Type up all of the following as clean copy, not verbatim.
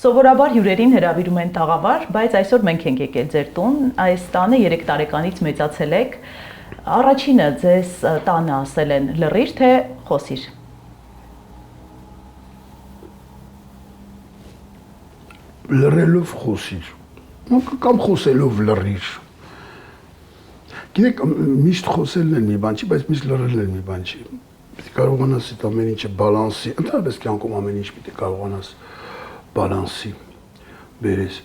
Սովորաբար հյուրերին հրավիրում են տաղավար, բայց այսօր մենք ենք եկել ձեր տուն, այս տանը 3 տարեկանից մեծացել եք, առաջինը ձեզ տանը ասել են լռիր, թե խոսիր։ Լռելով խոսիր, կամ խոսելով լռիր։ Գիտեք, միշտ խոսելն են մի բան չի, բայց միշտ լռելն են մի բան չի։ Պետք է կարողանաս այդ ամեն ինչը բալանսի, ընդհանրապես կյանքում ամեն ինչ պետք է կարողանաս բալանսի բերես,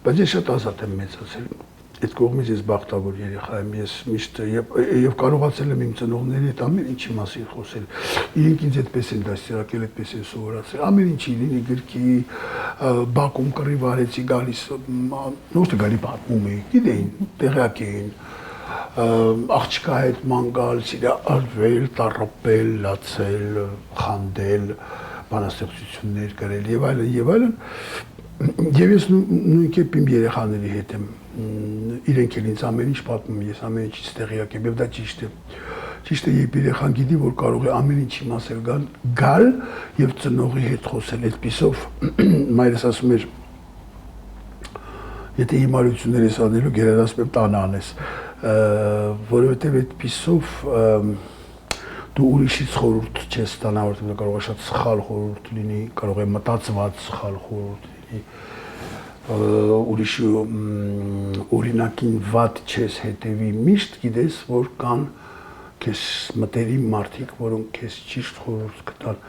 բայց ես շատ ազատ եմ մեծացել, այդ կողմից ես բախտավոր երեխա եմ, ես միշտ եւ կարողացել եմ իմ ծնողների հետ ամեն ինչի մասին խոսել, իրենք ինձ այդպես են դաստիարակել, այդպես են սովորացրել, ամեն ինչի լինի գրքի, բակում կռիվ արեցի գալիս, ոչ թե գալի պատմում էի, գիտեին, տեղյակ էին, աղջկա հետ ման գալ, սիրահարվել, տառապել, լացել, խանդել, բանաստեղծություններ գրել եւ այլն, եւ ես նույն կերպ իմ երեխաների հետ եմ, իրենք էլ ինձ ամեն ինչ պատմում, ես ամեն ինչից տեղյակ եմ, եւ դա ճիշտ է։ Ճիշտ է, երբ երեխան գիտի, որ կարող է ամեն ինչի մասին գալ եւ ծնողի հետ խոսել, այդպիսով մայրս ասում էր, եթե հիմարություններ ես անելու, գերադասում եմ տանը անես, որովհետեւ այդպիսով դու ուրիշից խորհուրդ չես ստանա, որտեղ կարող է շատ սխալ խորհուրդ լինի, կարող է մտածված սխալ խորհուրդ լինի, ուրիշի օրինակին վատ չես հետևի, միշտ գիտես, որ կան քեզ մտերիմ մարդիկ, որոնք քեզ ճիշտ խորհուրդ կտան։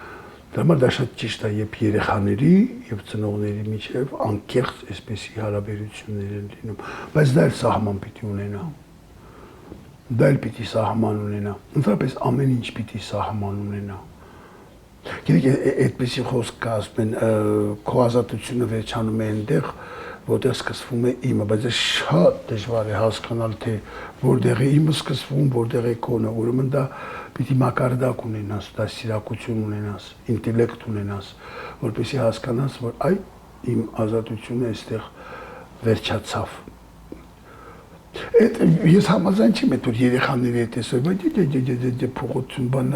Դա համար դա շատ ճիշտ է, երբ երեխաների եւ ծնողների միջեւ անկեղծ այսպեսի հարաբերություններ են լինում, բայց դա էլ սահման պիտի ունենա։ Դա էլ պիտի սահման ունենա, ընդհանրապես ամեն ինչ պիտի սահման ունենա։ Գիտեք, այդպեսի խոսք կա, ասում են, քո ազատությունը վերջանում է այնտեղ, որտեղ սկսվում է իմը, բայց դա շատ դժվար է հասկանալ, թե որտեղ է իմը սկսվում, որտեղ է քոնը, ուրեմն դա պիտի մակարդակ ունենաս, դաստիարակություն ունենաս, ինտելեկտ ունենաս, որպեսզի հասկանաս, որ այ իմ ազատությունը այստեղ վերջացավ։ Ես համաձայն չեմ այդ որ երեխաների հետ էսօր, բայց փողոցում բան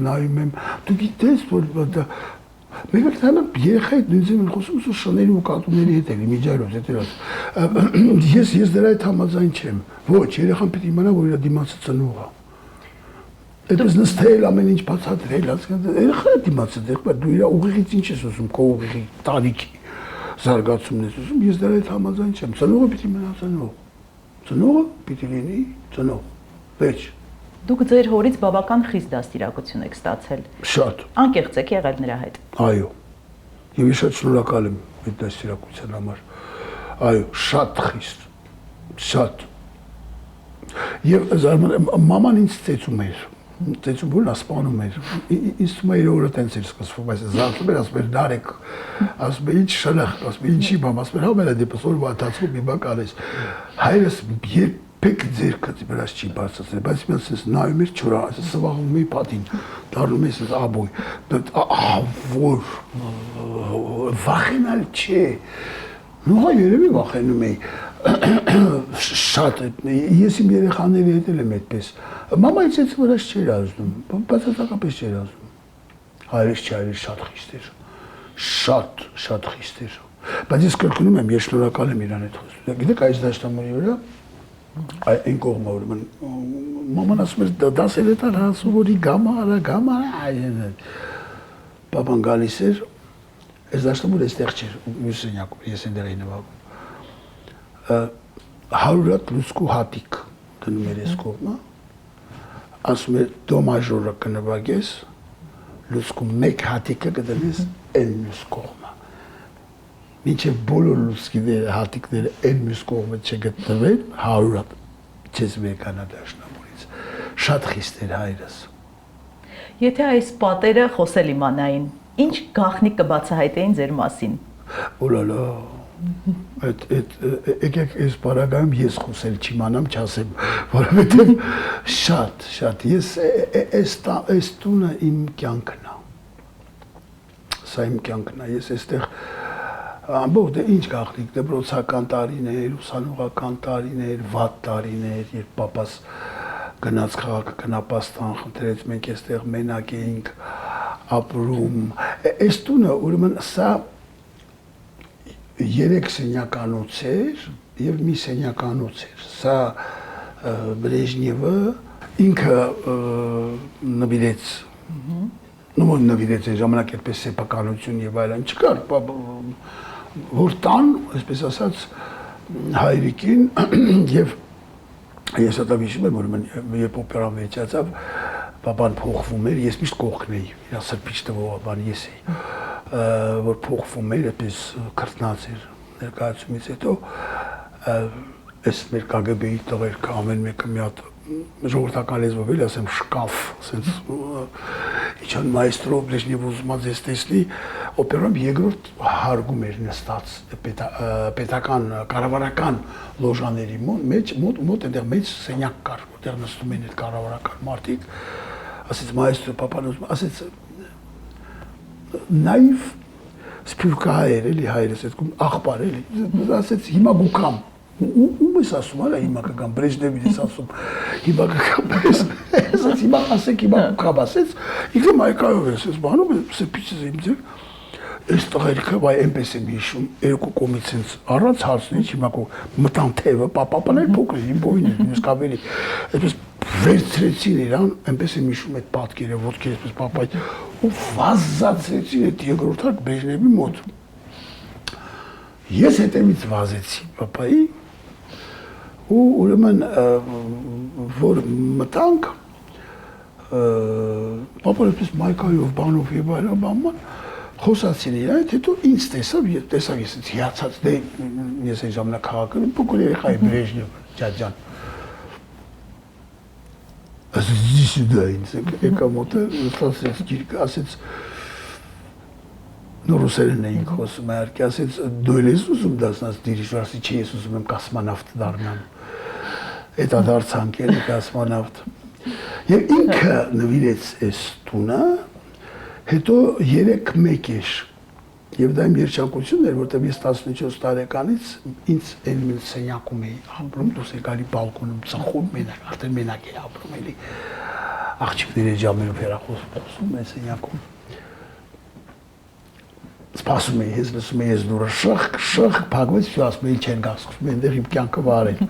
նայում եմ, դու գիտես, որ դա մեկ էլ երեխայի նույնիսկ են խոսում սու շների ու կատուների հետ էլի միջայրով, ես դրա հետ համաձայն չեմ, ոչ, երեխան պետք է իմանա, որ իր դիմացը ծնող է։ Այդպես նստել, ամեն ինչ բացատրել, երեխան է դիմացը դեղ, բայց դու իր ուղիղից ինչ ես ուզում, քո ուղիղի տարիքի զարգացումն ես ուզում, ես դրա հետ համաձայն չեմ, ծնողը պետք է մնա ծնող։ Ծնողը պիտի լինի ծնող, վերջ։ Դուք ձեր հորից բավական խիստ դաստիարակություն եք ստացել։ Շատ։ Անկեղծ եք եղել նրա հետ։ Այո։ Եվ ես շատ շնորհակալ եմ այդ դաստիարակության համար։ Այո, շատ խիստ։ Շատ։ Եւ մաման ինձ ծեծում էր։ Ծեծում որ ասպանում էր։ Ինձ թվում է իր օրը տենց էր սկսվում, այս զարթում էր, ասում էր դարեք, ասում էր ինչ շնախ, ասում էր ինչի բամ, ասում էր հա մենա դեպս որ վաթացում մի բան կարես։ Հայրս երբեք ձերքը վրաս չի բարձրացրել, բայց ինձ էս նայում էր չորա, սվաղում էի պատին, դառնում էս աբոյ, որ վախենալ չէ։ Նույնը երևի վախենում էի։ Շատ ես իմ երեխաների հետ եմ այդպես։ Մամայից էս վրաս չէր ազդում, բացարձակապես չէր ազդում։ Հայրս շատ խիստ էր։ Շատ խիստ էր։ Բայց ես կրկնում եմ, ես շնորհակալ եմ իրան այդ խոսքը։ Գիտեք, այս դաշտամուրի վրա այն կողմը ուրեմն մաման ասում էր դասել է տար հասուվորի գամարա Պապան գալիս էր, այս դաշտամուրը այստեղ չէր, մյուս սենյակում, ես այնտեղ էի նվագում։ 100 հատ լուսկու հատիկ դնում էր այս կողմը, ասում էր դո մաժորը կնվագես, լուսկու մեկ հատիկը կդնես այն մյուս կողմը։ Մինչև բոլոր լուսկիները, հատիկները այն մյուս կողմը չգտնվեն, 100 հատ չես վերկանա դաշնամուրից։ Շատ խիստ էր հայրս։ Եթե այս պատերը խոսել իմանային, ինչ գաղտնիք կբացահայտեին ձեր մասին։ Օլալա, եկեք այս պարագայում ես խոսել չիմանամ, չասեմ, որովհետև շատ, ես այս տունը իմ կյանքն է, սա իմ կյանքն է, ես այստեղ ամբողջ ինչ գաղտնիք, դպրոցական տարիներ, ուսանողական տարիներ, վատ տարիներ, երբ պապաս գնաց քաղաքը գնապաստան խնդրեց, մենք այստեղ մենակ էինք ապրում, այս տունը ուրեմն սա 3 սենյականոց էր եւ մի սենյականոց էր։ Սա Բրեժնևը ինքը նվիրեց նվիրեց այն ժամանակ այդպես սեփականություն եւ այլն չկար, որ տան, այսպես ասած, հայրիկին եւ ես հատա հիշում եմ, որ երբ օպերան վերջացավ, բաբան փոխվում էր, ես միշտ կողքն էի, իր սրբիչ տվող բան ես էի, որ փոխվում էր, այդպես քրտնած էր ներկայացումից հետո, այս մեր KGB-ի տղերքը ամեն մեկը մի հատ ժողովրդական լեզվով էլ ասեմ շկաֆ, ասենց իջան մայստրո Բրեժնև ուզումած ես տեսնի, օպերայում երկրորդ հարգում էր նստած պետական կառավարական լոժաների մոտ այնտեղ մեծ սենյակ կար, որտեղ նստում էին այդ կառավարական մարդիկ, ասեց մայստրո պապան ուզում, ասեց նայվ սփյուռքահայ էր էլի հայրս, այդ աղբար էլի, ասեց հիմա գուքամ ում ես ասում, արա հիմա կգամ, Բրեժնևին ես ասում, հիմա կգամ, ասեց հիմա ասեք, հիմա կգամ, ասեց, ինքը մայկայով ես, ես բանում եմ, սեպիչս իմ ձեր, այս տղերքը, վայ, էնպես եմ հիշում, երկու կողմից ինձ առանց հարցնի, հիմա մտան թևը, պապան էլ փոքր էր, իմ բոյին էր, ես կավելի, այսպես վերցրեցին իրան, էնպես եմ հիշում այդ պատկերը, ոտքեր այսպես պապայի, ու վազացրեցին այդ երկրորդ հարկ Բրեժնևի մոտ։ Ես հետևից վազեցի պապայի, ու ուրեմն որ մտանք պապան այդպես մայկայով բանով եւ այլն բանման խոսացին իր այդ հետո ինձ տեսավ ես հիացած դե ես այն ժամանակ քաղաքում փոքր երեխա էի Բրեժնև ջաջան ասեցի սուդա ինձ եկա մոտը ասեց գիրք ասեց Նորուսերեն էինք խոսում, իհարկե, ասեց դու ես ուզում դասնաս դիրիժոր, ասի չի ես ուզում եմ կոսմոնավտ դառնամ։ Էտա դարձանք էլի կոսմոնավտ։ Եվ ինքը նվիրեց այս տունը, հետո 3-1 էր։ Եվ դա իմ երջանկությունն էր, որտեղ ես 14 տարեկանից ինձ այն մի սենյակում էի ապրում, դուրս եկալի բալկոնում ծխում մենակ, արդեն մենակ էի ապրում էլի։ Աղջիկների ժամերով հեռախոսում այն սենյակում։ Սպասում էի, ես լսում էի ես դուրը շղ, փակվեց, ասում էի չեն գասում, այնտեղ իմ կյանքը վարել։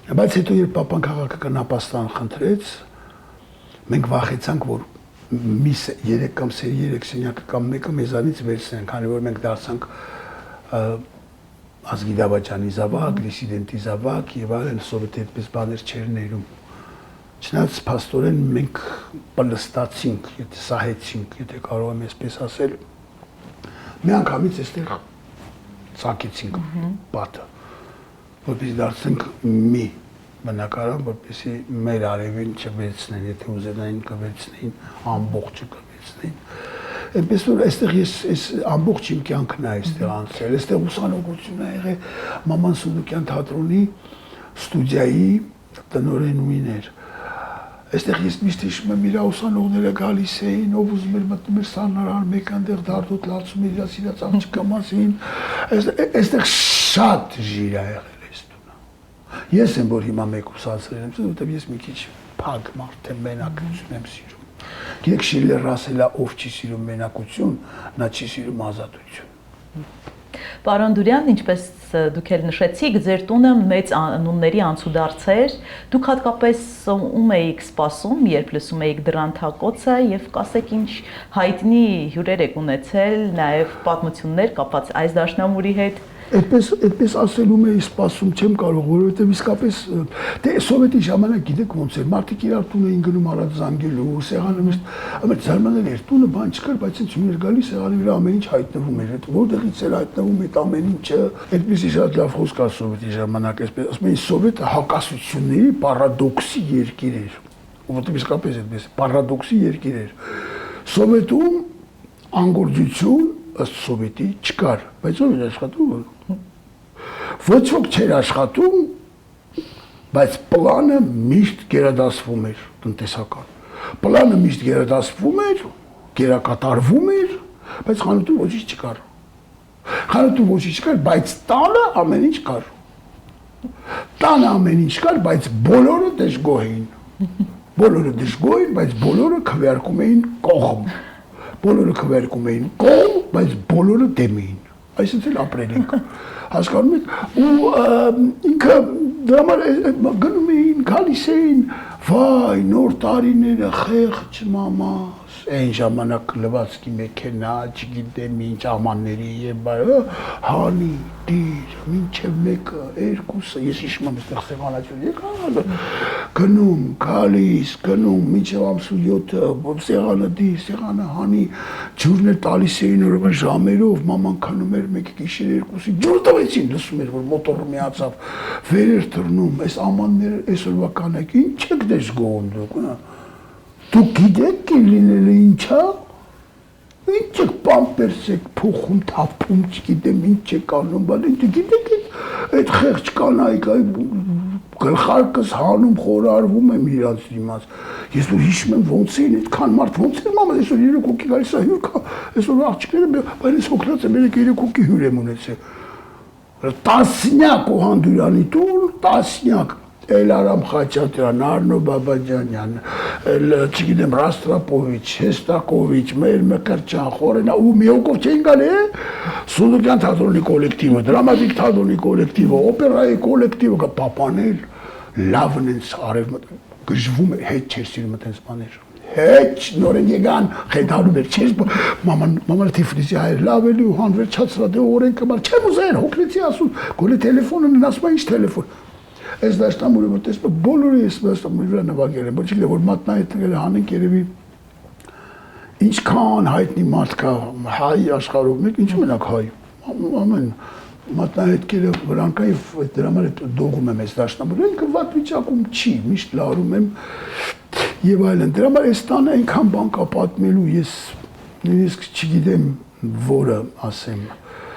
Բայց հետո երբ պապան քաղաքական ապաստան խնդրեց, մենք վախեցանք, որ մի 3 կամ 3 սենյակը կամ մեկը մեզանից վերցնեն, քանի որ մենք դարձանք ազգի դավաճանի զավակ, դիսիդենտի զավակ եւ այլն, սովետի այդպես բաներ չեր ներում։ Չնայած փաստորեն մենք պլստացինք, եթե սահեցինք, եթե կարող եմ այսպես ասել, մի անգամից այստեղ ցակեցինք պատը, որպեսզի դարձնենք մի բնակարան, որպեսզի մեր արևին չվերցնեն, եթե ուզենային կվերցնեին, ամբողջը կվերցնեին։ Այնպես որ այստեղ ես ամբողջ իմ կյանքն է այստեղ անցել, այստեղ ուսանողություն ա եղել Մաման Սունդուկյան թատրոնի ստուդիայի տնօրենուհին էր։ Այստեղ ես միշտ հիշում եմ իր ուսանողները գալիս էին, ով ուզում էր մտնում էր սառնարան, մեկը այնտեղ դարդոտ լացում էր իր սիրած աղջիկը մասին։ Այստեղ շատ ժիր ա եղել այս տունը։ Ես եմ որ հիմա մեկուսացրել եմ, որովհետև ես մի քիչ փակ մարդ եմ, մենակություն եմ սիրում։ Գիտեք Շիլլերը ասել է, ով չի սիրում մենակություն, նա չի սիրում ազատություն։ Պարոն Դուրյան, ինչպես դուք էլ նշեցիք, ձեր տունը մեծ անունների անցուդարձ էր, դուք հատկապես ում էիք սպասում, երբ լսում էիք դռան թակոցը եւ կասեք ինչ հայտնի հյուրեր եք ունեցել, նաեւ պատմություններ կապված այս դաշնամուրի հետ։ Այդպես ասելում էի սպասում չեմ կարող, որովհետև իսկապես դե սովետի ժամանակ գիտեք ոնց էր, մարդիկ իրար տուն էին գնում առած զանգելու, սեղանը միշտ զարմանալ էր, տունը բան չկար, բայց ինձ հյուր գալի սեղանի վրա ամեն ինչ հայտնվում էր, որտեղից էր հայտնվում այդ ամեն ինչը, այդպեսի շատ լավ խոսք կա սովետի ժամանակ, այսպես ասում էին սովետը հակասությունների պարադոքսի երկիր էր, որովհետև իսկապես այդպես պարադոքսի երկիր էր։ Սովետում անգործություն ըստ սովետի չկար, բայց ով էր աշխատում, ոչ ոք չէր աշխատում, բայց պլանը միշտ գերադասվում էր տնտեսական, պլանը միշտ գերադասվում էր, գերակատարվում էր, բայց խանութում ոչինչ չկար, խանութում ոչինչ չկար, բայց տանը ամեն ինչ կար, տանը ամեն ինչ կար, բայց բոլորը դժգոհ էին, բոլորը դժգոհ էին, բայց բոլորը քվեարկում էին կողմ, բոլորը քվեարկում էին կողմ, բայց բոլորը դեմ էին։ այսինքն ապրել ենք։ Հասկանում եք, ու ինքը դրա համար գնում էին, գալիս էին, վայ, նոր տարիները, խեղճ մամաս, այն ժամանակ լվացքի մեքենա, չգիտեմ ինչ ամանների եւ հանի, դիր, մինչեւ մեկը, երկուսը, ես հիշում եմ այստեղ սեղանատուն եկան, գնում, գալիս, գնում, մինչեւ ամսու 7-ը, սեղանը դիր, սեղանը հանի, ջուրն էր տալիս էին ուրեմն ժամերով, մաման քնում էր մեկ գիշեր երկուսի, ջուր տվեցին, լսում էր որ մոտորը միացավ, վեր էր թռնում, այս ամանները այսօրվա կանեք, ինչ եք դες գոհում դուք, դուք գիտեք կլինել ինչա, ինչ եք պամպերս եք փոխում, թափում, չգիտեմ ինչ եք անում, բայց գիտեք այդ խեղճ կանայք, գլխարկս հանում, խորարվում եմ իրանց դիմաց, ես որ հիշում եմ ոնց էին այդքան մարդ, ոնց էր մամա, այսօր 3 հոգի գալիս է հյուր կա, այսօր աղջիկները, բայց ես հոգնած եմ 3 հոգի հյուր եմ ունեցել, տասնյակ Օհանդուրյանի տուն, տասնյակ Էլարամ Խաչատրյան, Արնո Բաբաջանյան, չգիտեմ, Ռաստրապովիչ, Հեստակովիչ, մեր Մկրտչյան, Խորենա, ու մի հոգով չէին գալի, Սունդուկյան թատրոնի կոլեկտիվը, դրամատիկ թատրոնի կոլեկտիվը, օպերայի կոլեկտիվը, պապանել, լավն են արև, գժվում է, հետ չեր սիրում այդպես բաներ, հետ նորեն եկան, խեդանում էր, չես, մաման Թիֆլիսի հայր, լավ էլի ու հանվերջացրա, դե օրենքը մար, չեմ ուզեր, հոգնեցի ասում, գոլի տելեֆոնը ասում ինչ տելեֆոն, այս դաշտամուրը որ տեսնում բոլորը ես դաշտամուրի վրա նվագել եմ, ոչ չգիտեմ որ մատնահետները հանենք երևի ինչքան հայտնի մարդ կա հայ աշխարհում մեկ ինչու մենակ հայ ամեն մատնահետքերը վրան կա եւ դրա համար դողում եմ այս դաշտամուրը ինքը վատ վիճակում չի միշտ լարում եմ եւ այլն դրա համար այս տանը այնքան բան կա պատմելու ես նույնիսկ չգիտեմ որը ասեմ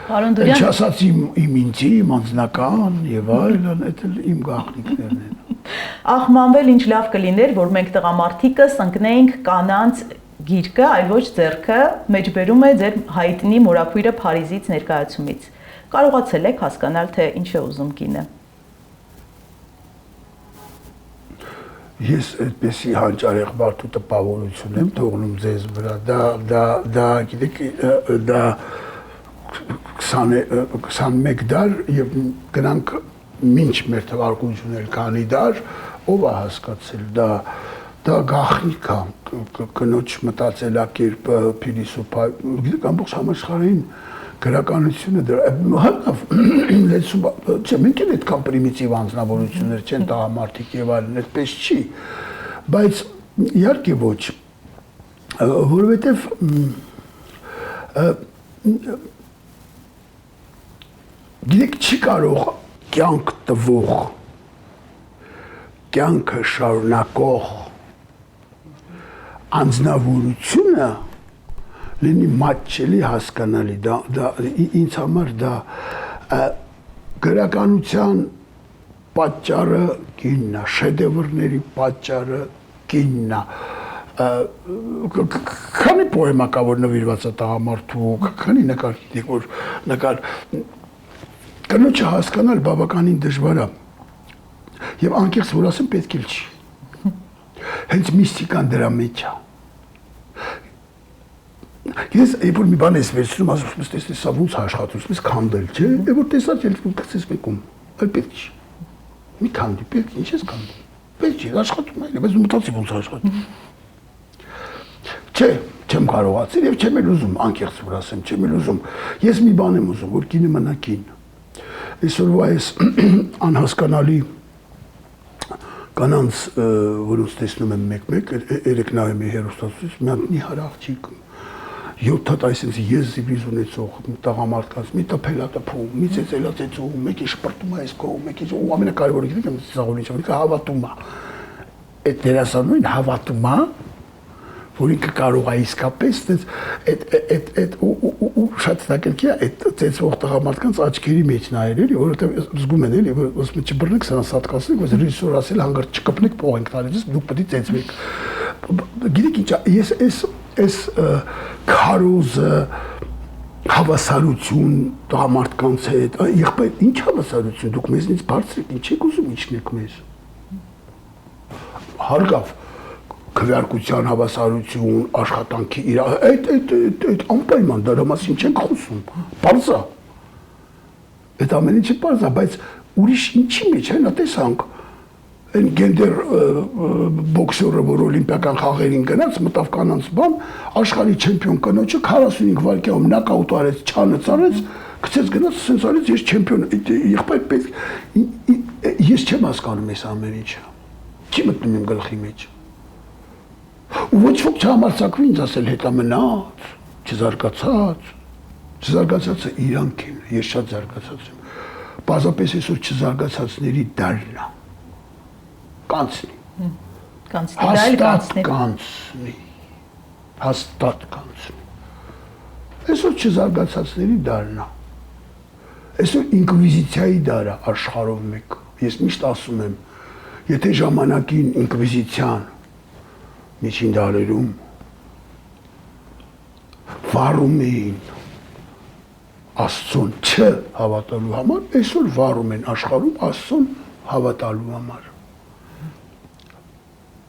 Պարոն Դուրյան, չասած իմ ինձի, իմ անձնական եւ այլն, այդ իմ գաղտնիքներն են։ աղմանվել ինչ լավ կլիներ, որ մենք տղամարդիկս ընկնեինք կանանց գիրկը, այլ ոչ ձեռքը, մեջբերում է ձեր հայտնի մորաքույրը Փարիզից ներկայացումից։ Կարողացել եք հասկանալ, թե ինչ է ուզում կինը։ Ես այդպեսի հանճարեղ մարդու տպավորություն եմ թողնում ձեզ վրա, դա գիտեք, դա 21 դար եւ գնանք մինչ մեր թվարկություններ քանի դար ով է հասկացել դա գաղտնիք է կնոջ մտածելակերպը փիլիսոփա գիտեք ամբողջ համաշխարհային գրականությունը հատավ լեցում չէ մենք էլ այդքան պրիմիտիվ անձնավորություններ չեն տղամարդիկ եւ այլն այդպես չի բայց իհարկե ոչ որովհետեւ գիտեք չի կարող կյանք տվող, կյանքը շարունակող անձնավորությունը լինի մատչելի հասկանալի, ինձ համար դա գրականության պատճառը կինն է, շեդևրների պատճառը կինն է, քանի պոեմա կա որ նվիրված է տղամարդու, քանի նկար գիտեք որ նկար կնոջը հասկանալ բավականին դժվար է եւ անկեղծ որ ասեմ պետք էլ չի հենց միստիկան դրա մեջ է ես երբ որ մի բան ես վերցնում ասում ես տեսնես սա ոնց աշխատում ես քանդել չէ երբ որ տեսած ես գցես մեկում այլ պետք չի մի քանդի պետք ինչ ես քանդի պետք չի աշխատում այլ բայց մտածի ոնց աշխատում չէ չեմ կարողացել եւ չեմ էլ ուզում անկեղծ որ ասեմ չեմ էլ ուզում ես մի բան եմ ուզում որ կինը մնա կին Այսօրվա այս անհասկանալի կանանց որոնց տեսնում եմ մեկ-մեկ երեք նայում եմ հեռուստացույց մի հատ նիհար աղջիկ 7 հատ այսպես ես զիվիզ ունեցող տղամարդկանց մի տփելա տփում մի ծեծելա ծեծում մեկի շպրտում է այս կողմ մեկի ու ամենակարևորը գիտեք ծաղորի չունի հավատում է այդ դերասանուին հավատում է որ ինքը կարող է իսկապես այդ շատ տակելքի այդ ծեծվող տղամարդկանց աչքերի մեջ նայել էլի որովհետև զգում են էլի որ ոսմը չբռնեք սրանց հատկացնեք բայց ռեժիսոր ասել հանգարտ չկպնեք փողենք տալիս դուք պետք է ծեծվեք գիտեք ինչ ես այս քարոզը հավասարություն տղամարդկանց հետ եղբայր ինչ հավասարություն դուք մեզնից բարձր եք ինչ եք ուզում իջնեք մեզ հարգավ քվեարկության հավասարություն, աշխատանքի իր այդ անպայման դրա մասին չենք խոսում։ Բարձա, Այդ ամեն ինչը բարձ է, բայց ուրիշ ինչի մեջ է, նա տեսանք այն գենդեր բոքսյորը, որ օլիմպիական խաղերին գնաց, մտավ կանանց բան, աշխարհի չեմպիոն կնոջը 45 վայրկյանում նոկաուտ արեց, չանը ծարեց, գցեց գնաց, սենց արեց, ես չեմպիոն, եղբայր պետք, ես չեմ հասկանում այս ամեն ինչը, չի մտնում իմ գլխի մեջ։ Ու ոչ ոք չհամարձակվի ինձ ասել հետա մնաց, չզարգացածը իրանք են, ես շատ զարգացած եմ, պարզապես այսօր չզարգացածների դարն է, կանցնի, հաստատ կանցնի, այսօր չզարգացածների դարն է, այսօր ինկվիզիցիայի դար է աշխարհով մեկ, ես միշտ ասում եմ, եթե ժամանակին ինկվիզիցիան միջին դարերում վառում էին Աստծուն չհավատալու համար, այսօր վառում են աշխարհում Աստծուն հավատալու համար։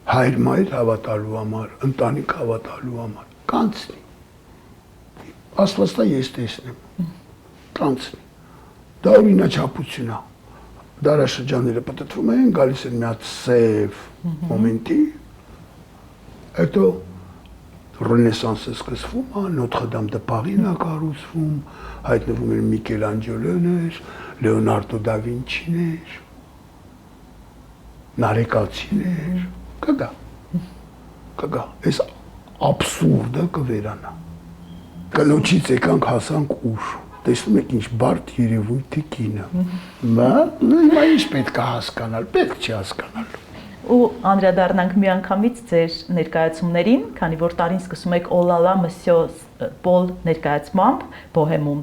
Հայր մայր հավատալու համար, ընտանիք հավատալու համար, կանցնի։ Աստվածտա ես տեսնեմ, կանցնի։ Դա օրինաչափություն է։ Դարաշրջանները պատտվում են, գալիս են մի հատ սև մոմենտի, հետո ռենեսանսը սկսվում, Նոթր Դամ դե Պարին է կառուցվում, հայտնվում են Միքելանջելոներ, Լեոնարդո դա Վինչիներ, Նարեկացիներ, կգա, այս աբսուրդը կվերանա։ Կնոջից եկանք հասանք ուշ, տեսնում եք ինչ բարդ երևույթի կինը, հիմա ինչ պետք է հասկանալ, պետք չի հասկանալ։ Ու անդրադառնանք միանգամից ձեր ներկայացումներին, քանի որ տարին սկսում եք Օլալա Մսյո Պոլ ներկայացմամբ Բոհեմում։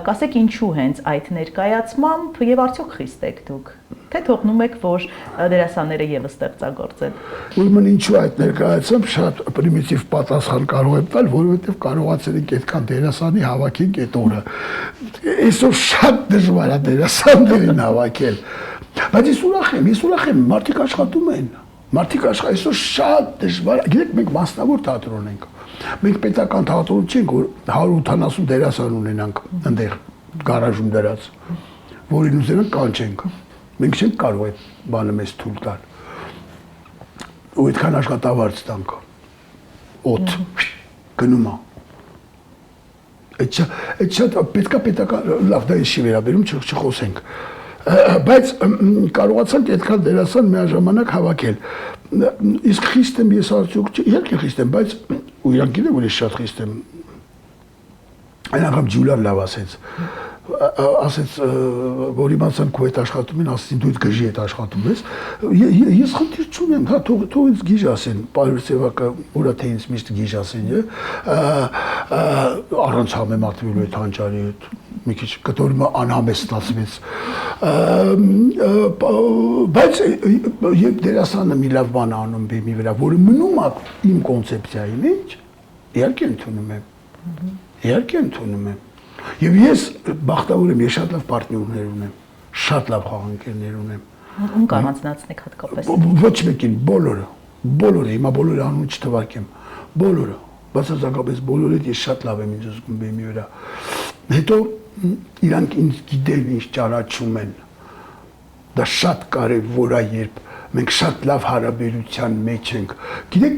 Կասեք ինչու հենց այդ ներկայացմամբ եւ արդյոք խիստ եք դուք։ Թե թողնում եք, որ դերասանները եւս ստեղծագործեն։ Ուրեմն ինչու այդ ներկայացում շատ պրիմիտիվ պատասխան կարող եմ տալ, որովհետեւ կարողացել ենք այդքան դերասանի հավաքենք այդ օրը։ Այսօր շատ դժվար է դերասաններին հավաքել։ Բայց ես ուրախ եմ, մարդիկ աշխատում են, այսօր շատ դժվար, գիտեք մենք մասնավոր թատրոն ենք, մենք պետական թատրոն չենք, որ 180 դերասան ունենանք ընդեղ գարաժում դրած, որին ուզենանք կանչենք, մենք չենք կարող այդ բանը մեզ թույլ տալ, ու այդքան աշխատավարձ տանք, օդ, գնում է, այդ շատ պետական, լավ դա ես չի վերաբերում, չխոսենք, բայց կարողացանք այդքան դերասան միաժամանակ հավաքել։ Իսկ խիստ եմ ես արդյոք, իհարկե խիստ եմ, բայց ու իրանք գիտեն, որ ես շատ խիստ եմ։ Այն անգամ Ջուլիան լավ ասեց, որ իմացան քո հետ աշխատում են, ասեցին դու գժի հետ աշխատում ես։ Ես խնդիր չունեմ, հա թող ինձ գիժ ասեն, Պարսևակը ուրա թե ինձ միշտ գիժ ասեն, առանց համեմատվելու այդ հանճարի հետ։ Մի քիչ կտորիմը անհամեստացվեց, բայց երբ դերասանը մի լավ բան անում բեմի վրա, որը մնում է իմ կոնցեպցիայի մեջ, իհարկե ընդունում եմ, եւ ես բախտավոր եմ, ես շատ լավ պարտներներ ունեմ, շատ լավ խաղանքերներ ունեմ։ Ում կանանցնացնեք հատկապես։ Ոչ մեկին, բոլորը, հիմա բոլորը անուն չթվարկեմ, բոլորը, բացարձակապես բոլորը ես շատ լավ եմ ինձ զգում բեմի վրա։ Հետո իրանք ինձ գիտեն, ինչ ճանաչում են, դա շատ կարևոր է, երբ մենք շատ լավ հարաբերության մեջ ենք, գիտեք,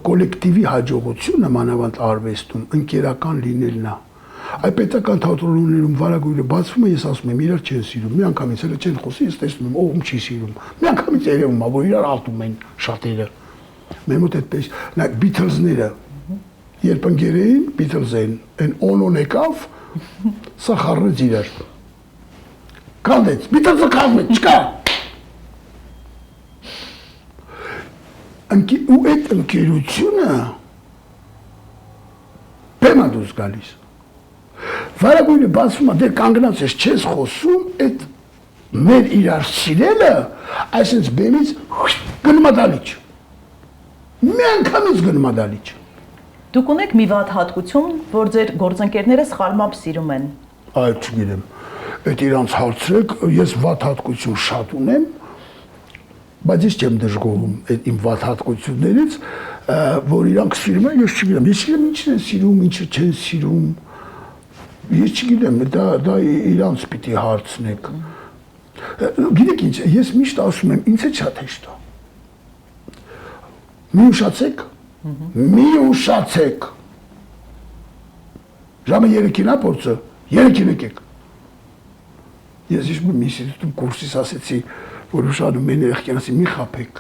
կոլեկտիվի հաջողությունը մանավանդ արվեստում ընկերական լինելն է, այդ պետական թատրոններում վարագույրը բացվում է, ես ասում եմ, իրար չեն սիրում, մի անգամից էլ չեն խոսի, ես տեսնում եմ, ով չի սիրում, մի անգամից երևում է, որ իրար ալտում են շատերը, մեր մոտ այդպես, նայեք, Բիթլզները, երբ ընկեր էին, Բիթլզեն, այն օնոն եկավ, սա խառնեց իրար, կանդեց, Բիթլզը կազմեց, չկա, ու այդ ընկերությունը բեմա դուրս գալիս, վարագույրը բացվում է, դեր կանգնած ես չես խոսում, այդ մեր իրար սիրելը, այսինքն բեմից գնում է դալիճ, մի անգամից գնում է դալիճ։ Դուք ունեք մի վատ հատկություն, որ ձեր գործընկերները սխալմամբ սիրում են։ Այդ չգիտեմ, այդ իրանց հարցրեք, ես վատ հատկություն շատ ունեմ, բայց ես չեմ դժգոհում այդ իմ վատ հատկություններից, որ իրանք սիրում են, ես չգիտեմ, ես իրեմ ինչն են սիրում, ինչը չեն սիրում, Ես չգիտեմ, դա իրանց պիտի հարցնեք։ Գիտեք ինչ, ես միշտ ասում եմ, ինձ է շատ հեշտ է։ Մի ուշացեք։ Ժամը 3-ին է փորձը, 3-ին եկեք։ Ես իշում մի ինստիտուտում կուրսից ասեցի, որ ուշանում են երեխեքին, ասի մի խաբեք,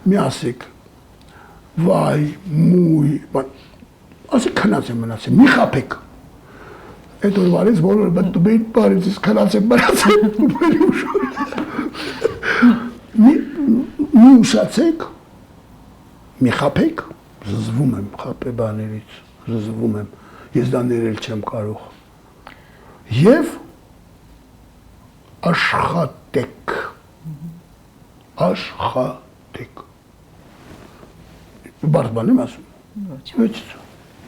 մի ասեք, վայ, մույ, ասի քնած եմ մնացել, մի խաբեք։ Այդ օրվանից բոլորը մտնում էին բարից, ես քնած եմ մնացել, մի ուշացեք, մի խաբեք, զզվում եմ խաբե բաներից, զզվում եմ, ես դա ներել չեմ կարող։ Եվ աշխատեք, աշխատեք։ Բարդ բան եմ ասում,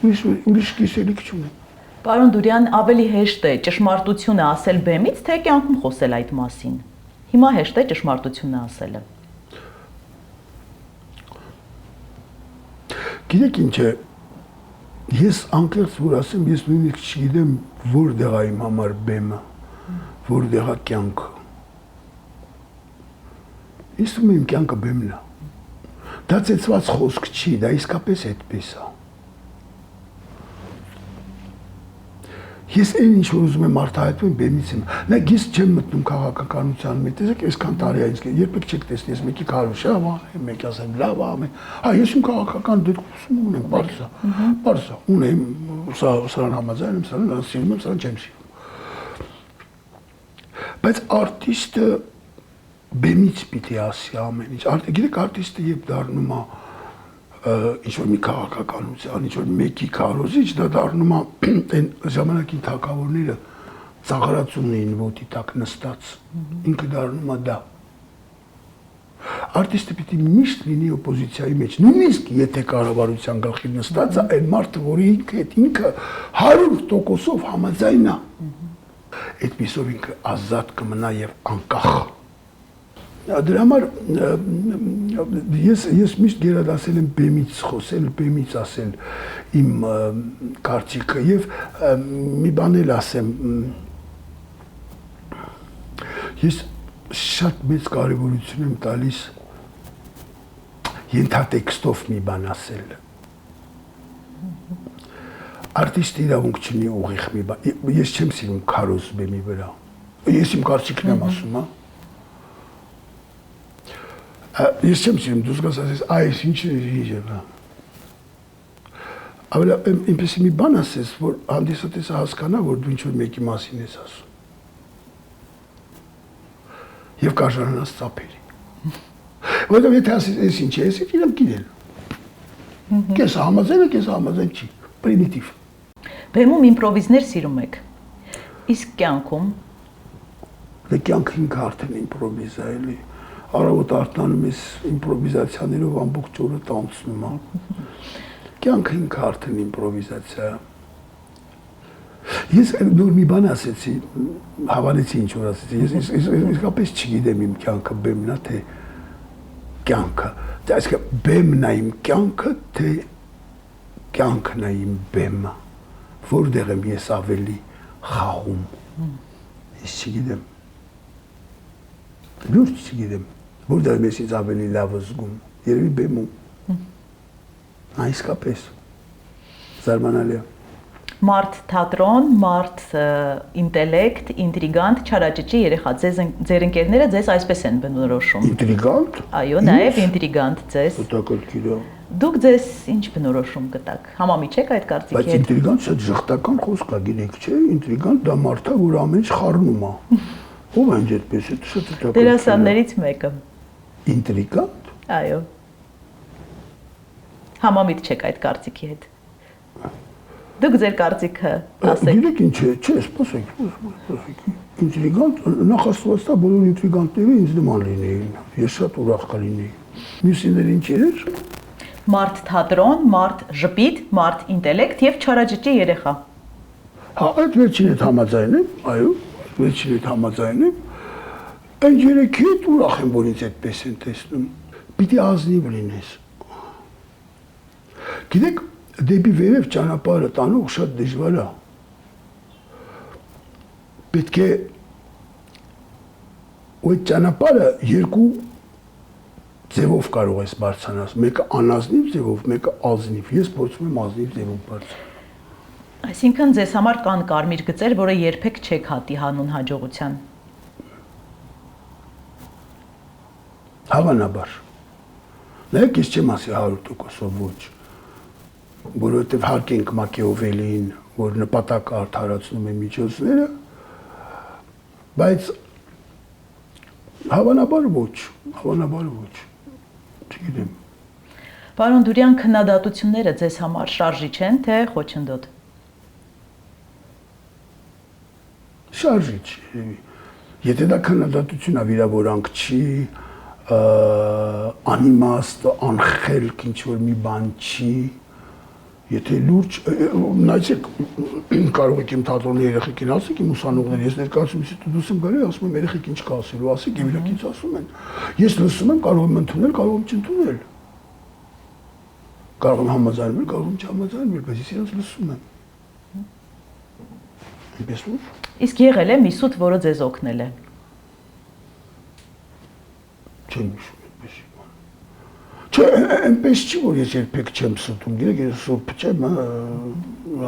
ուրիշ կիսելիք չունեմ։ Պարոն Դուրյան, ավելի հեշտ է ճշմարտությունը ասել բեմից, թե կյանքում խոսել այդ մասին։ Հիմա հեշտ է ճշմարտությունը ասելը։ Գիտեք ինչ է, ես անկեղծ որ ասեմ, ես նույնիսկ չգիտեմ որտեղ է իմ համար բեմը, որտեղ է կյանքը։ Ես թվում իմ կյանքը բեմն է։ Դա ծեծված խոսք չի, դա իսկապես այդպես է։ Ես այն ինչ որ ուզում եմ արտահայտվում բեմից եմ։ Նայեք, ես չեմ մտնում քաղաքականության մեջ։ Տեսեք, այսքան տարի է ինձ երբեք չեք տեսնի, ես մեկի քարոշա, մեկ ասեմ լավ է, ես իմ քաղաքական դեպքում ունեմ, բարձա, ունեմ, սրան համաձայն եմ, սրան սիրում եմ, սրան չեմ սիրում։ Բայց արտիստը բեմից պիտի ասի ամեն ինչ։ Գիտեք, արտիստը երբ դառնում է ինչ-որ մի քաղաքականության, ինչ-որ մեկի քարոզիչ, դա դառնում է այն ժամանակին թագավորները ծաղրացում էին ոտի տակ նստած, ինքը դառնում է դա։ Արտիստը պիտի միշտ լինի օպոզիցիայի մեջ, նույնիսկ եթե կառավարության գլխի նստած է, այն մարդը, որի ինքը 100% համաձայն է, այդպիսով ինքը ազատ կմնա եւ անկախ։ Դրա համար ես միշտ գերադասել եմ բեմից խոսել, բեմից ասել իմ կարծիքը եւ մի բան էլ ասեմ, ես շատ մեծ կարևորություն եմ տալիս ենթատեքստով մի բան ասել։ Արտիստը իրավունք չունի ուղիղ մի բան, ես չեմ սիրում քարոզ բեմի վրա, ես իմ կարծիքն եմ ասում, հա։ Ես չեմ սիրում, դուս գաս ասես, այս ինչ է, ավելա այնպես մի բան ասես, որ հանդիսատեսը հասկանա, որ դու ինչ-որ մեկի մասին ես ասում։ Եվ կարժանանաս ծափերի։ Որտեղ եթե ասես, այս ինչ է, ես իրենք գիտել։ Կեսը համաձայն է, կեսը համաձայն չի, պրիմիտիվ։ Բեմում իմպրովիզներ սիրում եք, իսկ կյանքում։ Դե կյանքը ինքը արդեն իմպրովիզ է, էլի։ Առավոտ արտանում ես իմպրովիզացիաներով ամբողջ օրը տանցնում է։ Կյանքը ինքը արդեն իմպրովիզացիա է։ Ես նոր մի բան ասեցի, հավանեցի ինչ որ ասեցի, ես իսկապես չգիտեմ իմ կյանքը բեմն է, թե կյանքը, այսինքն բեմն է իմ կյանքը, թե կյանքն է իմ բեմը, որտեղ եմ ես ավելի խաղում, ես չգիտեմ, լուրջ չգիտեմ, որտեղ եմ ես ինձ ավելի լավ զգում, երևի բեմում, իսկապես, զարմանալի է։ Մարդ թատրոն, մարդ ինտելեկտ, ինտրիգանտ, չարաճճի երեխա, ձեր ընկերները ձեզ այսպես են բնորոշում։ Ինտրիգանտ։ Այո, նաև ինտրիգանտ ձեզ։ Հետաքրքիր է։ Դուք ձեզ ինչ բնորոշում կտաք։ Համամիջ եք այդ կարծիքի հետ։ Բայց ինտրիգանտ շատ ժխտական խոսք է, գիտեք, չէ՞, ինտրիգանտ դա մարդ է, որ ամեն ինչ խառնում է։ Ո՞վ է այդպես, դա շատ հետաքրքիր է։ Դերասաններից մեկը։ Ինտրիգանտ։ Այո։ Համամիջ չեք այդ կարծիքի հետ։ Դուք ձեր կարծիքը ասեք։ Գիտեք ինչ է, չէ, սպասեք։ Ինտրիգանտ, նախ Աստված տա բոլոր ինտրիգանտները ինձ նման լինեին։ Ես շատ ուրախ կլինեի։ Մյուսիները ինչ էր։ Մարդ թատրոն, մարդ ժպիտ, մարդ ինտելեկտ եւ չարաճճի երեխա։ Հա, այդ վերջին հետ համաձայն եմ, այո, վերջին հետ համաձայն եմ։ Այն երեքի հետ ուրախ եմ, որ ինձ այդպես են տեսնում։ Պիտի ազնիվ լինես։ Գիտեք, դեպի վերև ճանապարհը տանող շատ դժվար է։ պետք է այդ ճանապարհը երկու ձևով կարող ես բարձրանալ, մեկը անազնիվ ձևով, մեկը ազնիվ։ Ես փորձում եմ ազնիվ ձևով բարձրանալ։ Այսինքն ձեզ համար կան կարմիր գծեր, որը երբեք չեք հատի հանուն հաջողության։ Հավանաբար։ Նայեք, ես չեմ ասի 100% ոչ, որովհետև հարկենք Մակիավելին, որ նպատակը արդարացնում է միջոցները, բայց հավանաբար ոչ, չգիտեմ։ Պարոն Դուրյան, քննադատությունները ձեզ համար շարժիչ են, թե խոչընդոտ։ Շարժիչ։ Եթե դա քննադատություն է, վիրավորանք չի, անիմաստ, անխելք ինչ-որ մի բան չի, եթե լուրջ, նայեցեք, կարող եք իմ թատրոնի երեխեքին ասեք, իմ ուսանողներ, ես ներկայացում եմ, դուս եմ գալի, ասում եմ երեխեք ինչ կա ասելու, ասեք, իմ իրենք ինձ ասում են, ես լսում եմ, կարող եմ ընդունել, կարող եմ չընդունել, կարող եմ համաձայնվել, կարող եմ չհամաձայնվել, բայց ես իրենց լսում եմ։ Այնպես որ։ Իսկ եղել է մի սուտ, որը ձեզ օգնել է։ Չեմ հիշում այդպես բան։ Չէ, այնպես չի, որ ես երբեք չեմ սուտում, գիտեք, ես սուրբ չեմ,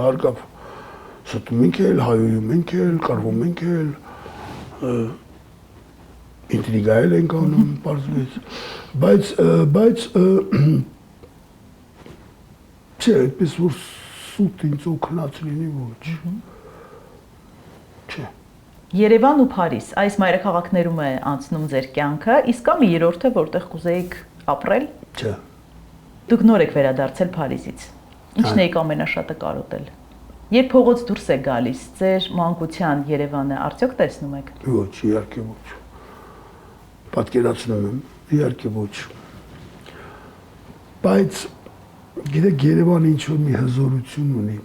հարկավ սուտում ենք էլ, հայոյում ենք էլ, կարվում ենք էլ, ինտրիգա էլ ենք անում, պարզվեց, բայց չէ, այդպես որ սուտ ինձ օգնած լինի ոչ, չէ։ Երևան ու Փարիզ, այս մայրաքաղաքներում է անցնում ձեր կյանքը, իսկ կա մի երրորդը, որտեղ կուզեիք ապրել։ Չէ։ Դուք նոր եք վերադարձել Փարիզից։ Ինչն եք ամենաշատը կարոտել։ Երբ փողոց դուրս եք գալիս, ձեր մանկության Երևանը արդյոք տեսնում եք։ Ոչ, իհարկե ոչ։ Պատկերացնում եմ, իհարկե ոչ։ Բայց գիտեք, Երևանը ինչ-որ մի հզորություն ունի։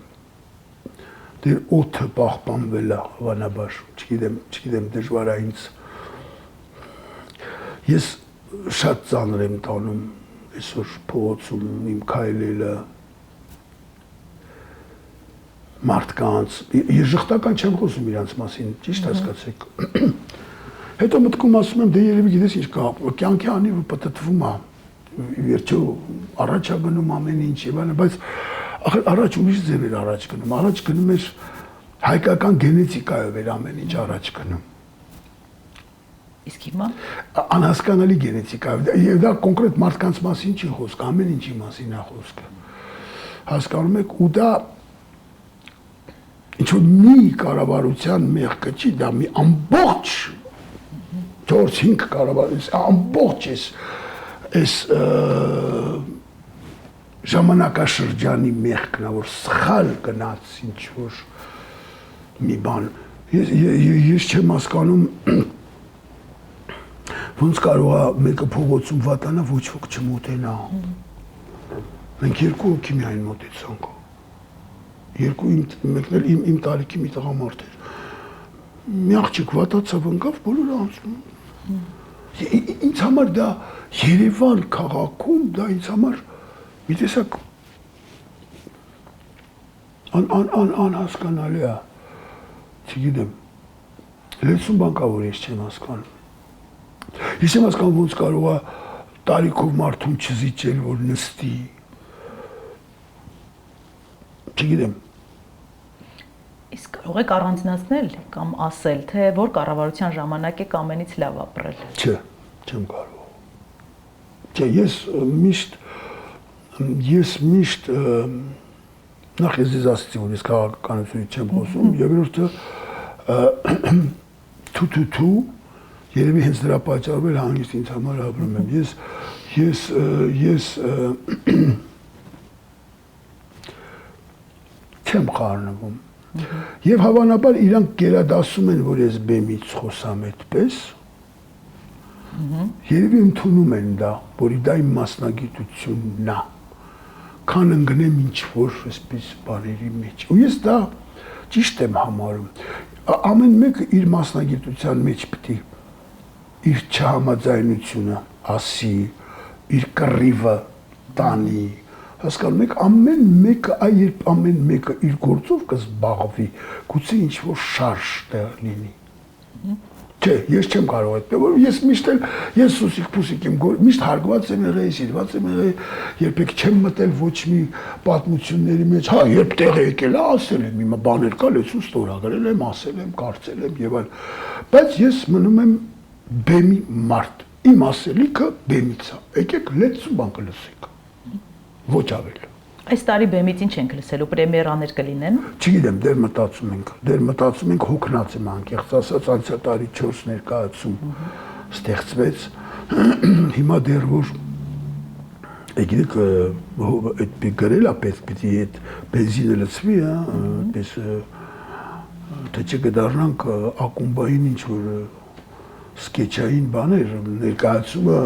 Դեր օդը պահպանվել է, հավանաբար, չգիտեմ դժվար է ինձ։ Ես շատ ծանր եմ տանում այսօր փողոցում իմ քայլելը, մարդկանց, ես ժխտական չեմ խոսում իրանց մասին, ճիշտ հասկացեք։ Հետո մտքում ասում եմ, դե երևի գիտես ինչ կա, կյանքի անիվը պտտվում է, վերջո առաջ է գնում ամեն ինչ եւ այլն, բայց առաջ ուրիշ ձև էր առաջ գնում էր հայկական գենետիկայով էր ամեն ինչ առաջ գնում։ Իսկ հիմա անհասկանալի գենետիկայով, եւ դա կոնկրետ մարդկանց մասին չի խոսքը, ամեն ինչի մասին է խոսքը։ Հասկանում եք, ու դա ինչ-որ մի կառավարության մեղքը չի, դա մի ամբողջ 4-5 կառավարության ամբողջ այս ժամանակաշրջանի մեղքն է, որ սխալ գնաց ինչ-որ մի բան։ Ես չեմ հասկանում, ոնց կարող է մեկը փողոցում վատանա, ոչ ոք չմոտենա։ Մենք երկու հոգի միայն մոտեցանք։ Մեկն էլ իմ տարիքի մի տղամարդ էր։ Մի աղջիկ վատացավ ընկավ, բոլորը անցնում։ Ինձ համար դա Երևան քաղաքում, դա ինձ համար մի տեսակ անհասկանալի է, չգիտեմ, լեցուն բան կա, որ ես չեմ հասկանում։ Ես չեմ հասկանում, ոնց կարող է տարիքով մարդուն չզիջել, որ նստի, չգիտեմ։ Իսկ կարող եք առանձնացնել կամ ասել, թե որ կառավարության ժամանակ եք ամենից լավ ապրել։ Չէ, չեմ կարող։ Չէ, ես միշտ նախ ես ասացի, որ ես քաղաքականությունից չեմ խոսում, երկրորդը թու երևի հենց դրա պատճառով էլ հանգիստ ինձ համար ապրում եմ։ Ես չեմ խառնվում։ Եվ հավանաբար իրանք գերադասում են, որ ես բեմից խոսամ այդպես, երևի ընդունում են դա, որի դա իմ մասնագիտությունն է, քան ընկնեմ ինչ-որ այսպես բաների մեջ։ Ու ես դա ճիշտ եմ համարում։ Ամեն մեկը իր մասնագիտության մեջ պիտի իր չհամաձայնությունը ասի, իր կռիվը տանի, Հասկանում եք, ամեն մեկը, երբ ամեն մեկը իր գործով կզբաղվի, գուցե ինչ-որ շարժ տեղ լինի։ Չէ, ես չեմ կարող այդ, որ ես միշտ էլ, ես սուսիկ-պուսիկ եմ, միշտ հարգված եմ եղել, սիրված եմ եղել, երբեք չեմ մտել ոչ մի պատմությունների մեջ, հա, երբ տեղ եկել է, ասել եմ, հիմա բաներ կա, լեցուն ստորագրել եմ, ասել եմ, կարծել եմ եւ այլ, բայց ես մնում եմ բեմի մարդ, իմ ասելիքը բեմից է, եկեք լեցուն բան կլսեք, ոչ ավել։ Այս տարի բեմից ինչ ենք լսելու, պրեմիերաներ կլինեն։ Չգիտեմ, դեռ մտածում ենք, հոգնած եմ անկեղծ ասած, անցյալ տարի 4 ներկայացում ստեղծվեց, հիմա դեռ որ եկեք այդ գրել է պիտի այդ բենզինը լցվի, այդպես թե չկդառնանք ակումբային ինչ որ սկեչային բաներ, ներկայացումը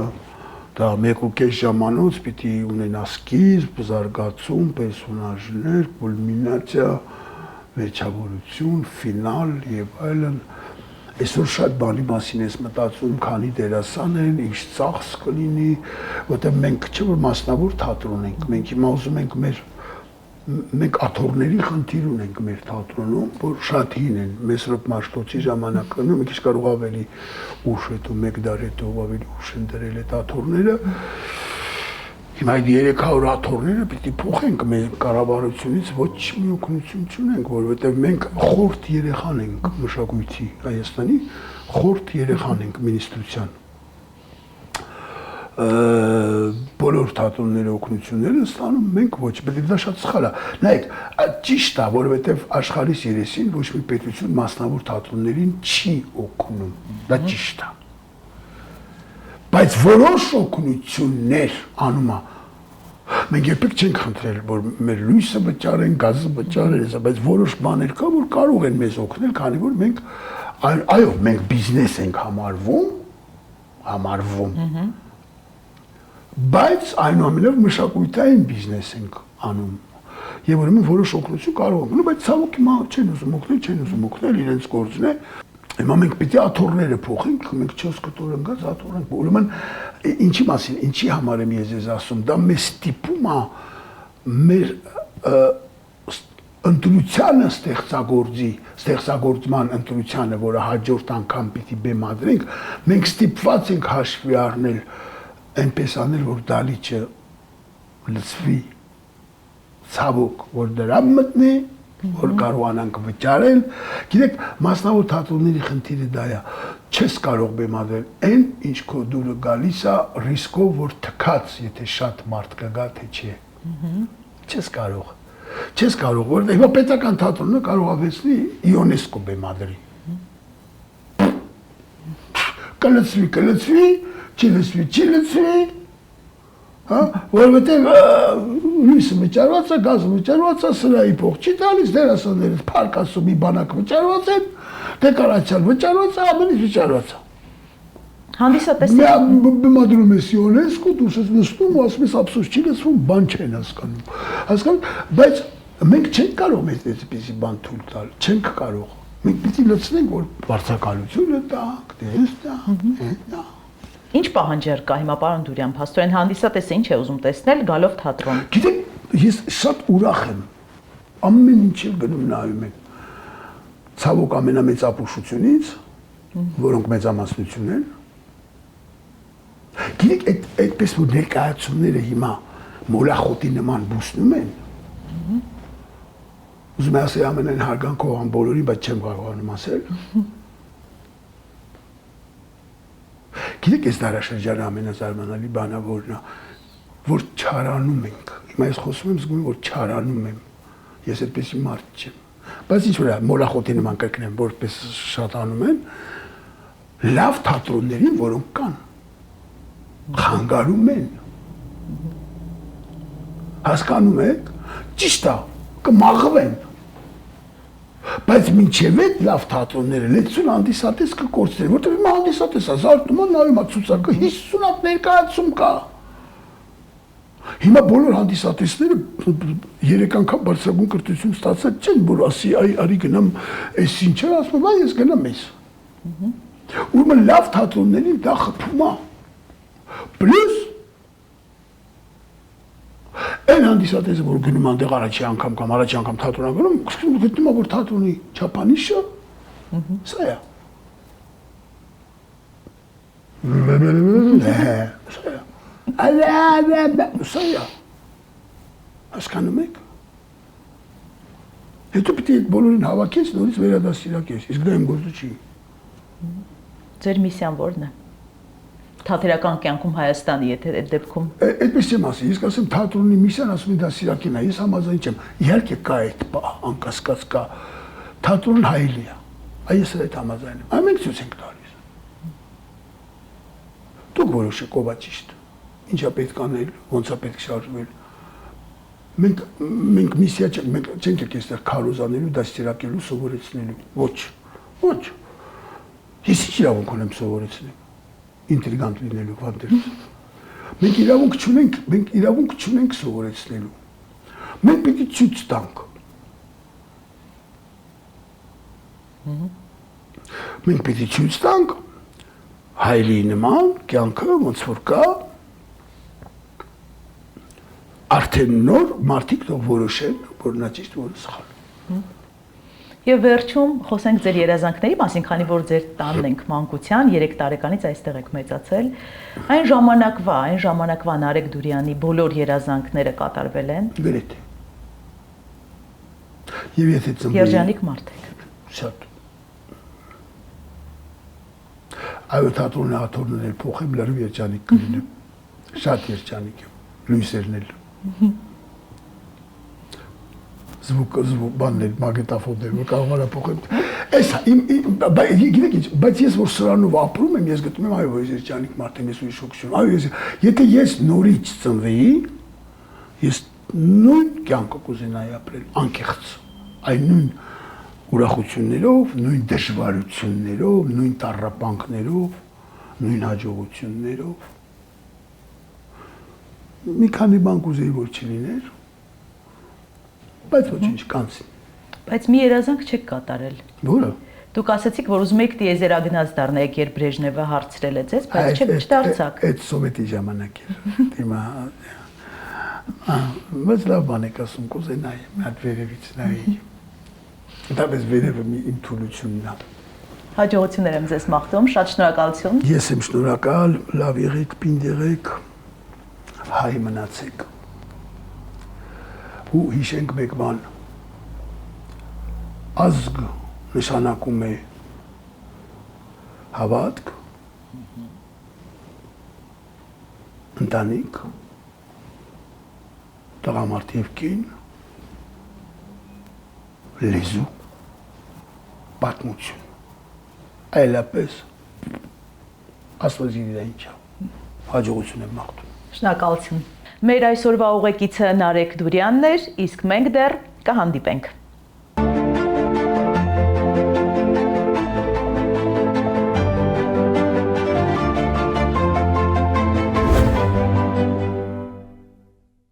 դա 1.5 ժամանոց պիտի ունենա սկիզբ, զարգացում, պերսոնաժներ, կուլմինացիա, վերջավորություն, ֆինալ եւ այլն։ Այսօր շատ բանի մասին ես մտածում, քանի դերասան են, ինչ ծախս կլինի, որտեղ մենք չէ որ մասնավոր թատրոն ենք, մենք հիմա ուզում ենք մենք աթոռների խնդիր ունենք մեր թատրոնում, որ շատ հին են, Մեսրոպ Մաշտոցի ժամանակներում, մի քիչ կարող ավելի ուշ հետո 1 դար հետո ավելի ուշ են դրել այդ աթոռները։ Հիմա այդ 300 աթոռները պիտի փոխենք մեր կառավարությունից, ոչ մի օգնություն չունենք, որովհետև մենք խորտ երեխան ենք մշակույթի Հայաստանի, խորտ երեխան ենք մինիստրության։ Բոլոր թատրոնները օգնությունները ստանում, մենք ոչ, բայց դա շատ սխալ է։ Նայեք, ճիշտ է, որովհետև աշխարհի երեսին ոչ մի պետություն մասնավոր թատրոններին չի օգնում, դա ճիշտ է։ Բայց որոշ օգնություններ անում է։ Մենք երբեք չենք խնդրել, որ մեր լույսը վճարեն, գազը վճարեն, բայց որոշ բաներ կա, որ կարող են մեզ օգնել, քանի որ մենք, այո, մենք բիզնես ենք համարվում, բայց այնուամենայնիվ մշակութային բիզնես ենք անում եւ ուրեմն որոշ օգնություն կարող ենք, բայց ցավոք հիմա չեն ուզում օգնել, իրենց գործն է։ Հիմա մենք պիտի աթոռները փոխենք, մենք 4 կտոր ընկած աթոռ ենք, ուրեմն ինչի մասին, ինչի համար եմ ես ասում, դա մեզ ստիպում է մեր ընտրությանը ստեղծագործման ընտրությանը, որը հաջորդ անգամ պիտի բեմադրենք, մենք ստիպված ենք հաշվի առնել այնպես անել, որ դալիճը լցվի, ցավոք, որ դրամ մտնի, որ կարողանանք վճարել։ Գիտեք, մասնավոր թատրոնների խնդիրը դա է, չես կարող բեմադրել այն, ինչ քո դուրը գալիս է, ռիսկով, որ թքած, եթե շատ մարդ կգա, թե չէ։ Չես կարող, որովհետև հիմա պետական թատրոնը կարող ավեցնի ՅՈՆԵՍԿՕ բեմադրի։ Կլցվի, չի լցվի, հա, որովհետև լույսը վճարված է, գազը վճարված է, սրայի փող չի տալիս, դերասանները փառք Աստծո մի բանակ վճարված են, դեկորացիան վճարված է, ամեն ինչ վճարված է։ Հանդիսատեսը բեմադրում ես ՅՈՆԵՍԿՕ, դուրս ես նստում ու ասում ես ափսոս չի լցվում, բան չեն հասկանում, բայց մենք չենք կարող մեզ այդպիսի բան թույլ տալ, չենք կարող, մենք պիտի լցնենք, որ վարձակալությունը տանք, դես տանք, Ինչ պահանջեր կա հիմա պարոն Դուրյան, փաստորեն հանդիսատեսը ինչ է ուզում տեսնել գալով թատրոն։ Գիտեք, ես շատ ուրախ եմ։ Ամեն ինչը գնում նայում եմ։ Ցավոք ամենամեծ ապուշությունից, որոնք մեծամասնություն են։ Գիտեք, այդպես որ ներկայացումները հիմա մոլախոտի նման բուսնում են։ Ուզում եմ ասել ամենայն հարգանքով ան բոլորին, բայց չեմ կարողանում ասել։ Գիտեք, այս դարաշրջանը ամենազարմանալի բանը որն է, որ չարանում ենք։ Հիմա ես խոսում եմ, զգում եմ, որ չարանում եմ։ Ես այդպեսի մարդ չեմ։ Բայց ինչ որ է, մոլախոտի նման կրկնեմ, որպես շատ անում են, լավ թատրոններին, որոնք կան, խանգարում են։ Հասկանում եք, ճիշտ է, կմաղվեն։ Բայց մինչև այդ լավ թատրոնները լեցուն հանդիսատես կկործնեն, որտեղ հիմա հանդիսատեսը զարթնում է, նայում է ցուցակը 50 հատ ներկայացում կա։ Հիմա բոլոր հանդիսատեսները 3 անգամ բարձրագույն կրթություն ստացած չեն, որ ասի արի գնամ, այս ինչ է, ասում եմ, ես գնամ էս։ Ուրեմն լավ թատրոններին դա խփում է։ Պլյուս Այն հանդիսատեսը, որ գնում այնտեղ առաջի անգամ թատրոն գնում, գտնում որ թատրոնի չափանիշը սա է։ Սա է։ Հասկանում եք։ Հետո պիտի այդ բոլորին հավաքես, նորից վերադասիրակես, իսկ դա իմ գործը չի։ Ձեր միսիան ո՞րն է։ Թատերական կյանքում Հայաստանի, եթե այդ դեպքում։ Այդպես չեմ ասի, ես կասեմ թատրոնի միսիան, ասում եմ դասիրակին է, ես համաձայն չեմ։ Իհարկե կա այդ անկասկած կա, թատրոն հայելի է, այս այդ համաձայն եմ, ամենք ցույց ենք տալիս։ Դուք որոշեք ով է ճիշտ, ինչա պետք անել, ոնց է պետք շարժվել։ Մենք միսիա չենք եկել այստեղ քարոզանելու, դաստիարակելու, սովորեցնելու։ Ոչ։ Ես ինչ իրավունք ունեմ սովորեցնել, ինտրիգանտ լինելու բանտերից։ Մենք իրավունք չունենք սովորեցնելու։ Մենք պիտի ցույց տանք։ Մենք պիտի ցույց տանք հայելի նման կյանքը ոնց որ կա, արդեն նոր մարդիկ թող որոշեն, որ նա ճիշտ, որը սխալ։ Եվ վերջում խոսենք ձեր երազանքների մասին, քանի որ ձեր տանն ենք մանկության, 3 տարեկանից այստեղ եք մեծացել։ Այն ժամանակվա Նարեկ Դուրյանի բոլոր երազանքները կատարվել են։ Գրեթե։ Եվ եթե ծնվի Երջանիկ մարդ եք։ Շատ։ Այո, թատրոնի աթոռներ էլ փոխեմ, լրիվ երջանիկ կլինեմ։ Շատ երջանիկ եմ, լույսերն էլ։ Звук բաններ, մագնիտոֆոններ, որ կարող եմ փոխել։ Էսա, գիտեք ինչ, բայց ես որ սրանով ապրում եմ, ես գտնում եմ, այո, ես երջանիկ մարդ եմ, ես ուրիշ հոգություն։ Այո, եթե ես նորից ծնվեի, ես նույն կյանքը կուզենայի ապրել, անկեղծ։ Այն նույն ուրախություններով, նույն դժվարություններով, նույն տառապանքներով, նույն հաջողություններով։ Մի քանի բան կուզեի որ չլիներ, բայց ոչինչ կանցին։ Բայց մի երազանք չեք կատարել։ Որը։ Դուք ասացիք, որ ուզում եք տիեզերագնաց դառնայիք, երբ Բրեժնևը հարցրել է ձեզ, բայց չդարձաք։ Այդ սովետի ժամանակ էր։ Հիմա բայց լավ բան եք ասում, կուզենայի, մի հատ վերևից նայի։ Դապես վերևը իմ թուլությունն է։ Հաջողություններ եմ ձեզ մաղթում, շատ շնորհակալություն։ Ես եմ շնորհակալ, լավ եղեք, պինդ եղեք, հայ մնացեք։ Ու հիշենք մեկ բան, ազգ նշանակում է հավատք, ընտանիք, տղամարդ և կին, լեզու, պատմություն, այլապես աստված իրեն ինչա, հաջողություն եմ մաղթում։ Շնորհակալություն։ Մեր այսօրվա ուղեկիցը Նարեկ Դուրյանն էր, իսկ մենք դեռ կհանդիպենք։